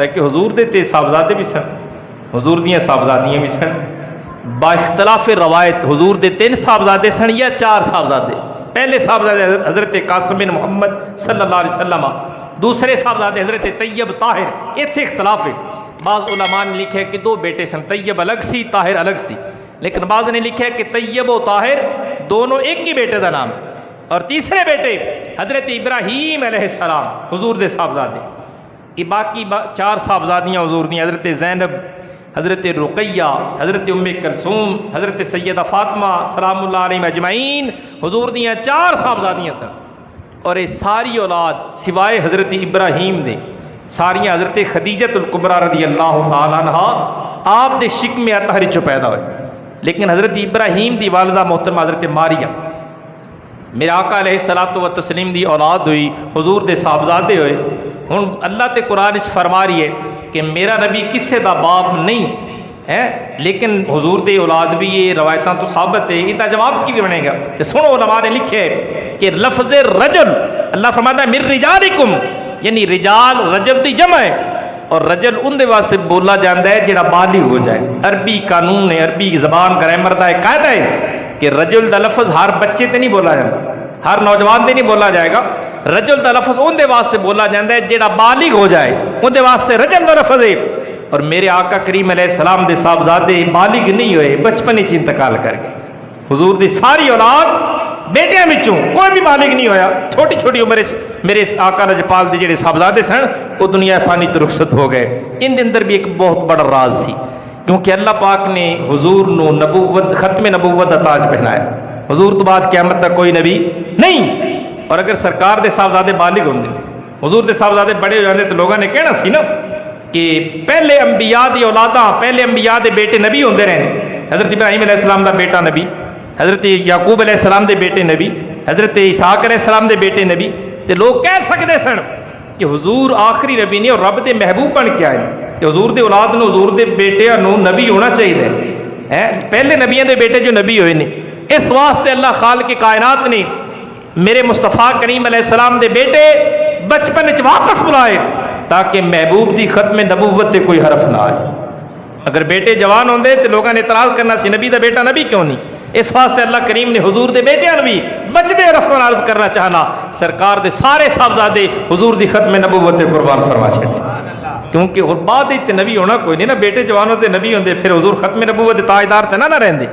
کہ حضور دے تے صاحبزادے بھی سن، حضور دیاں صاحبزادیاں بھی سن، با اختلاف روایت حضور دے 3 صاحبزادے سن یا 4 صاحبزادے۔ پہلے صاحبزادے حضرت قاسم بن محمد صلی اللہ علیہ وسلم، دوسرے صاحبزادے حضرت طیب طاہر۔ ایتھے اختلاف ہے، بعض علماء نے لکھا ہے کہ 2 بیٹے سن، طیب الگ سی طاہر الگ سی، لیکن بعض نے لکھا ہے کہ طیب و طاہر دونوں ایک ہی بیٹے کا نام، اور تیسرے بیٹے حضرت ابراہیم علیہ السلام حضور دے صاحبزادے۔ کہ باقی 4 صاحبزادیاں حضور دیں، حضرت زینب، حضرت رقیہ، حضرت ام کلثوم، حضرت سیدہ فاطمہ سلام اللہ علیہم اجمعین، حضور دیاں 4 صاحبزادیاں سن۔ اور یہ ساری اولاد سوائے حضرت ابراہیم دے ساریاں حضرت خدیجۃ الکبریٰ رضی اللہ تعالیٰ عنہ آپ دے شکم اطہر چو پیدا ہوئے، لیکن حضرت ابراہیم دی والدہ محترمہ حضرت ماریہ میرے آقا علیہ الصلوۃ والتسلیم دی اولاد ہوئی، حضور دے صاحبزادے ہوئے۔ ہن اللہ تے قرآن فرما رہی ہے کہ میرا نبی کسے دا باپ نہیں ہے، لیکن حضور دے اولاد بھی یہ روایتاں تو ثابت ہے، اس کا جواب کی بھی بنے گا؟ کہ سنو علماء نے لکھے کہ لفظ رجل اللہ فرماتا ہے من رجالکم، یعنی رجال رجل دی جمع ہے، اور رجل ان دے واسطے بولا جاندہ ہے جڑا بالغ ہو جائے۔ عربی قانون ہے، عربی زبان گرامر دا ایک قاعدہ ہے کہ رجل دا لفظ ہر بچے تے نہیں بولا جاتا، ہر نوجوان تے نہیں بولا جائے گا۔ رجل دا لفظ ان دے واسطے بولا جاندہ ہے جڑا بالغ ہو جائے، ان دے واسطے رجل دا لفظ ہے۔ اور میرے آقا کریم علیہ السلام دے صاحبزادے بالغ نہیں ہوئے، بچپن ہی انتقال کر گئے۔ حضور دی ساری اولاد بیٹیاں وچوں کوئی بھی بالغ نہیں ہویا، چھوٹی چھوٹی عمر میرے آقا لجپال دے جڑے صاحبزادے سن وہ دنیا فانی تو رخصت ہو گئے۔ ان دے اندر بھی ایک بہت بڑا راز سی، کیونکہ اللہ پاک نے حضور نو نبوت ختم نبوت دا تاج پہنایا۔ حضور تو بعد قیامت تک کوئی نبی نہیں، اور اگر سرکار دے صاحبزادے بالغ ہوندے، حضور دے صاحبزادے بڑے ہو جاندے تو لوگوں نے کہنا سی نا کہ پہلے انبیاء دی اولاداں، پہلے انبیاء دے بیٹے نبی ہوندے رہے۔ حضرت ابراہیم علیہ السلام دا بیٹا نبی، حضرت یعقوب علیہ السلام دے بیٹے نبی، حضرت اسحاق علیہ السلام دے بیٹے نبی، تے لوگ کہہ سکتے سن کہ حضور آخری نبی نے اور رب دے محبوب بن کے آئے، کہ حضور دے اولاد نو حضور دے بیٹے نو نبی ہونا چاہیے، پہلے نبیوں دے بیٹے جو نبی ہوئے نے۔ اس واسطے اللہ خالق کائنات نے میرے مصطفیٰ کریم علیہ السلام دے بیٹے بچپن وچ واپس بلائے تاکہ محبوب دی ختم نبوت تے کوئی حرف نہ آئے۔ اگر بیٹے جوان ہوندے تو لوگوں نے اعتراض کرنا سی نبی دا بیٹا نبی کیوں نہیں؟ اس واسطے اللہ کریم نے حضور دے بیٹے نبی بچدے حرف نال عرض کرنا چاہنا سرکار دے سارے صاحبزادے حضور دی ختم نبوت تے قربان فرما چھڑے، کیونکہ اور بعد تے نبی ہونا کوئی نہیں نا، بیٹے جوان ہوتے نبی ہوندے پھر حضور ختم نبوت دے تاجدار تے نہ رہندے۔